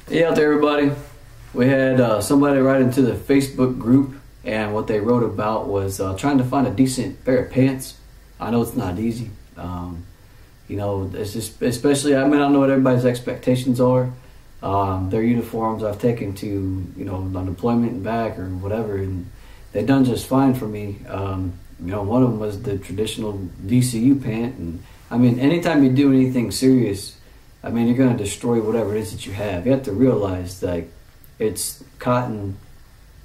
Hey out there, everybody. We had somebody write into the Facebook group, and what they wrote about was trying to find a decent pair of pants. I know it's not easy. You know, it's just, especially, I mean, I don't know what everybody's expectations are. Their uniforms I've taken to, you know, on deployment and back or whatever, and they've done just fine for me. You know, one of them was the traditional DCU pant, and I mean, anytime you do anything serious, I mean, you're going to destroy whatever it is that you have. You have to realize that it's cotton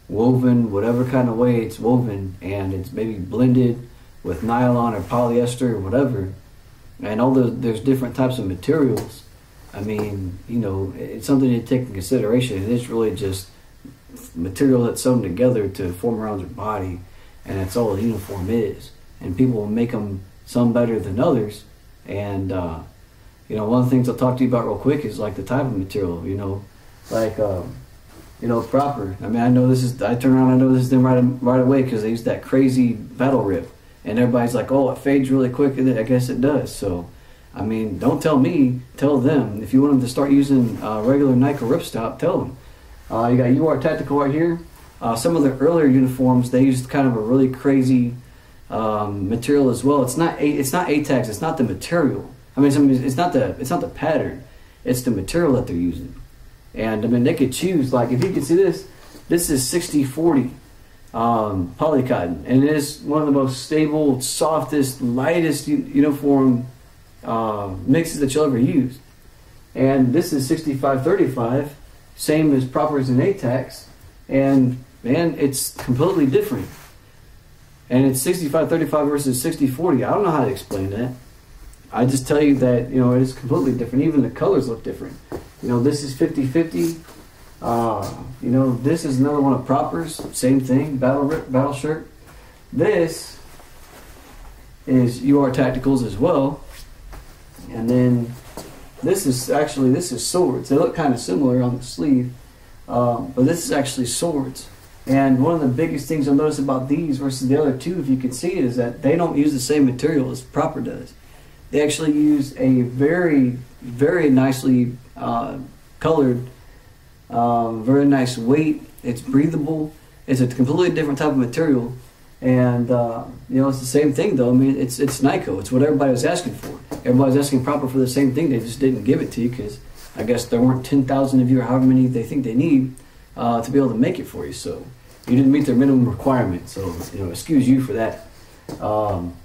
woven, whatever kind of way it's woven, and it's maybe blended with nylon or polyester or whatever. And there's different types of materials. I mean, you know, it's something to take in consideration. It is really just material that's sewn together to form around your body, and that's all a uniform is. And people will make them some better than others, and you know, one of the things I'll talk to you about real quick is like the type of material, you know, like, you know, proper. I mean, I know this is, I turn around, I know this is them right away because they use that crazy battle rip. And everybody's like, oh, it fades really quick, and I guess it does. So, I mean, don't tell me, tell them. If you want them to start using regular Nike ripstop, tell them. You got UR Tactical right here. Some of the earlier uniforms, they used kind of a really crazy material as well. It's not a-tacs, it's not the material. I mean, it's not the pattern, it's the material that they're using. And I mean, they could choose, like, if you can see this is 60-40 poly cotton, and it is one of the most stable, softest, lightest uniform mixes that you'll ever use. And this is 65-35, same as Propers and a-tacs, and man, it's completely different. And it's 65-35 versus 60-40. I don't know how to explain that. I just tell you that, you know, it is completely different. Even the colors look different. You know, this is 50-50. You know, this is another one of Propers. Same thing, battle shirt. This is UR Tacticals as well. And then this is swords. They look kind of similar on the sleeve, but this is actually swords. And one of the biggest things you'll notice about these versus the other two, if you can see it, is that they don't use the same material as Proper does. They actually use a very, very nicely colored, very nice weight. It's breathable. It's a completely different type of material. And, you know, it's the same thing, though. I mean, it's Nyko. It's what everybody was asking for. Everybody's asking Proper for the same thing. They just didn't give it to you because I guess there weren't 10,000 of you or however many they think they need to be able to make it for you. So you didn't meet their minimum requirement. So, you know, excuse you for that.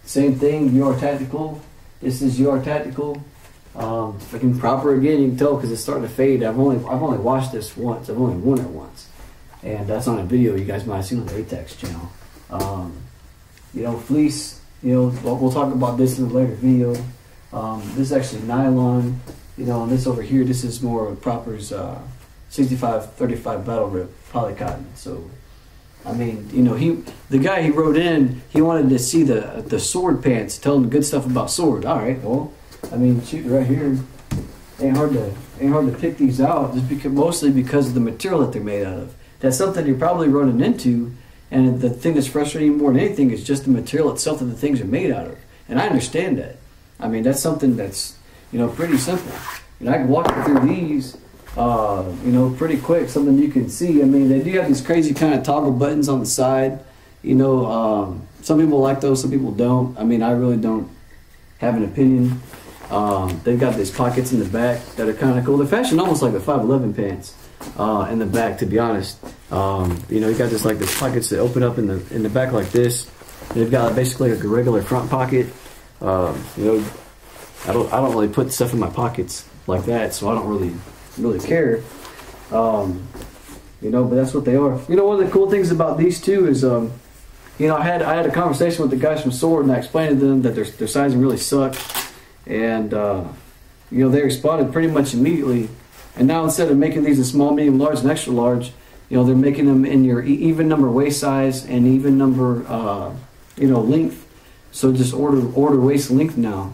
Same thing, UR Tactical. This is UR Tactical. Freaking Proper again. You can tell because it's starting to fade. I've only washed this once. I've only worn it once, and that's on a video you guys might have seen on the a-tacs channel. You know, fleece. You know, we'll talk about this in a later video. This is actually nylon. You know, and this over here, this is more of Proper's 65-35 battle rip poly cotton. So, I mean, you know, the guy he wrote in, he wanted to see the sword pants, tell him good stuff about sword. All right, well, I mean, shoot, right here, ain't hard to pick these out, just because, mostly because of the material that they're made out of. That's something you're probably running into, and the thing that's frustrating more than anything is just the material itself that the things are made out of. And I understand that. I mean, that's something that's, you know, pretty simple. You know, I can walk through these. You know, pretty quick, something you can see. I mean, they do have these crazy kind of toggle buttons on the side. You know, some people like those, some people don't. I mean, I really don't have an opinion. They've got these pockets in the back that are kind of cool. They're fashioned almost like the 511 pants in the back, to be honest. You know, you got this like the pockets that open up in the back like this. They've got basically like a regular front pocket. You know, I don't really put stuff in my pockets like that, so I don't really care. You know, but that's what they are. You know, one of the cool things about these two is you know, I had a conversation with the guys from Sord, and I explained to them that their sizing really sucked, and you know, they responded pretty much immediately. And now instead of making these in small, medium, large, and extra large, you know, they're making them in your even number waist size and even number you know, length. So just order waist length now.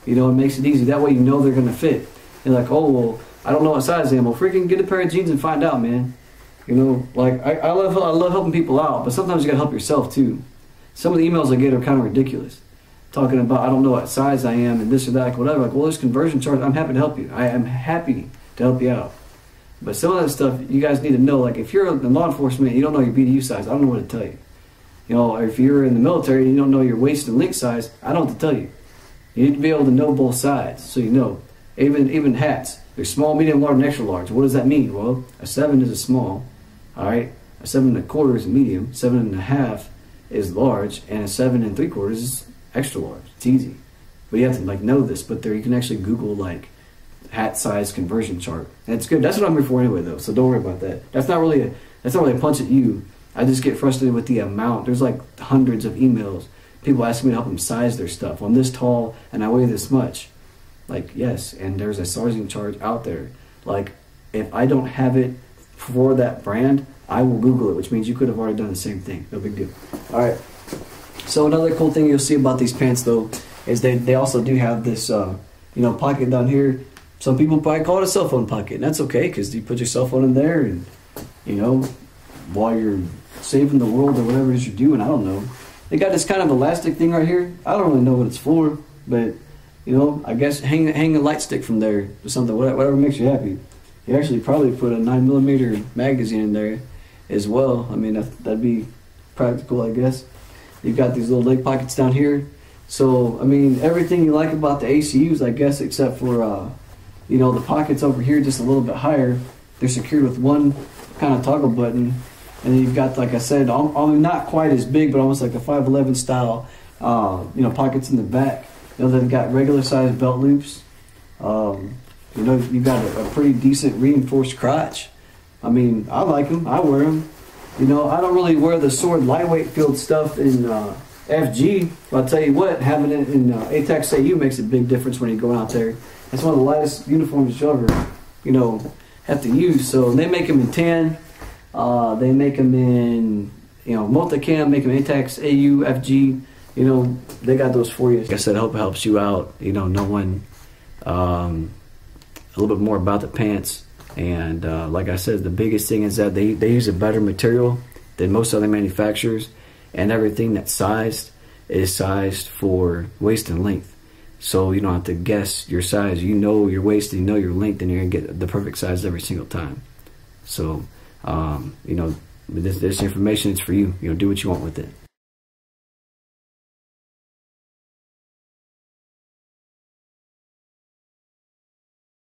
You know, it makes it easy. That way you know they're gonna fit. You're like, oh well, I don't know what size I am. Well, freaking get a pair of jeans and find out, man. You know, like I love helping people out, but sometimes you gotta help yourself too. Some of the emails I get are kind of ridiculous, talking about I don't know what size I am and this or that, like whatever. Like, well, there's conversion charts. I'm happy to help you. I am happy to help you out. But some of that stuff you guys need to know. Like if you're in law enforcement, and you don't know your BDU size. I don't know what to tell you. You know, or if you're in the military and you don't know your waist and length size, I don't know what to tell you. You need to be able to know both sides, so you know. Even hats. There's small, medium, large, and extra large. What does that mean? Well, a 7 is a small. All right, a 7 1/4 is a medium. 7 1/2 is large, and a 7 3/4 is extra large. It's easy, but you have to like know this. But there, you can actually Google like hat size conversion chart, and it's good. That's what I'm here for anyway, though. So don't worry about that. That's not really a punch at you. I just get frustrated with the amount. There's like hundreds of emails. People asking me to help them size their stuff. I'm this tall and I weigh this much. Like, yes, and there's a sizing chart out there. Like, if I don't have it for that brand, I will Google it, which means you could have already done the same thing. No big deal. All right. So another cool thing you'll see about these pants, though, is they also do have this, you know, pocket down here. Some people probably call it a cell phone pocket, and that's okay, because you put your cell phone in there, and, you know, while you're saving the world or whatever it is you're doing, I don't know. They got this kind of elastic thing right here. I don't really know what it's for, but, you know, I guess hang a light stick from there or something, whatever makes you happy. You actually probably put a 9mm magazine in there as well. I mean, that'd be practical, I guess. You've got these little leg pockets down here. So, I mean, everything you like about the ACUs, I guess, except for, you know, the pockets over here just a little bit higher. They're secured with one kind of toggle button. And then you've got, like I said, not quite as big, but almost like a 511 style, you know, pockets in the back. You know, they've got regular size belt loops. You know, you've got a pretty decent reinforced crotch. I mean, I like them. I wear them. You know, I don't really wear the Sord lightweight field stuff in FG. But I'll tell you what, having it in a-tacs AU makes a big difference when you're going out there. It's one of the lightest uniforms you'll ever, you know, have to use. So they make them in tan. They make them in, you know, multicam, make them a-tacs, AU, FG. You know, they got those for you. Like I said, I hope it helps you out, you know, knowing a little bit more about the pants. And like I said, the biggest thing is that they use a better material than most other manufacturers. And everything that's sized is sized for waist and length. So you don't have to guess your size. You know your waist and you know your length, and you're going to get the perfect size every single time. So, you know, this information is for you. You know, do what you want with it.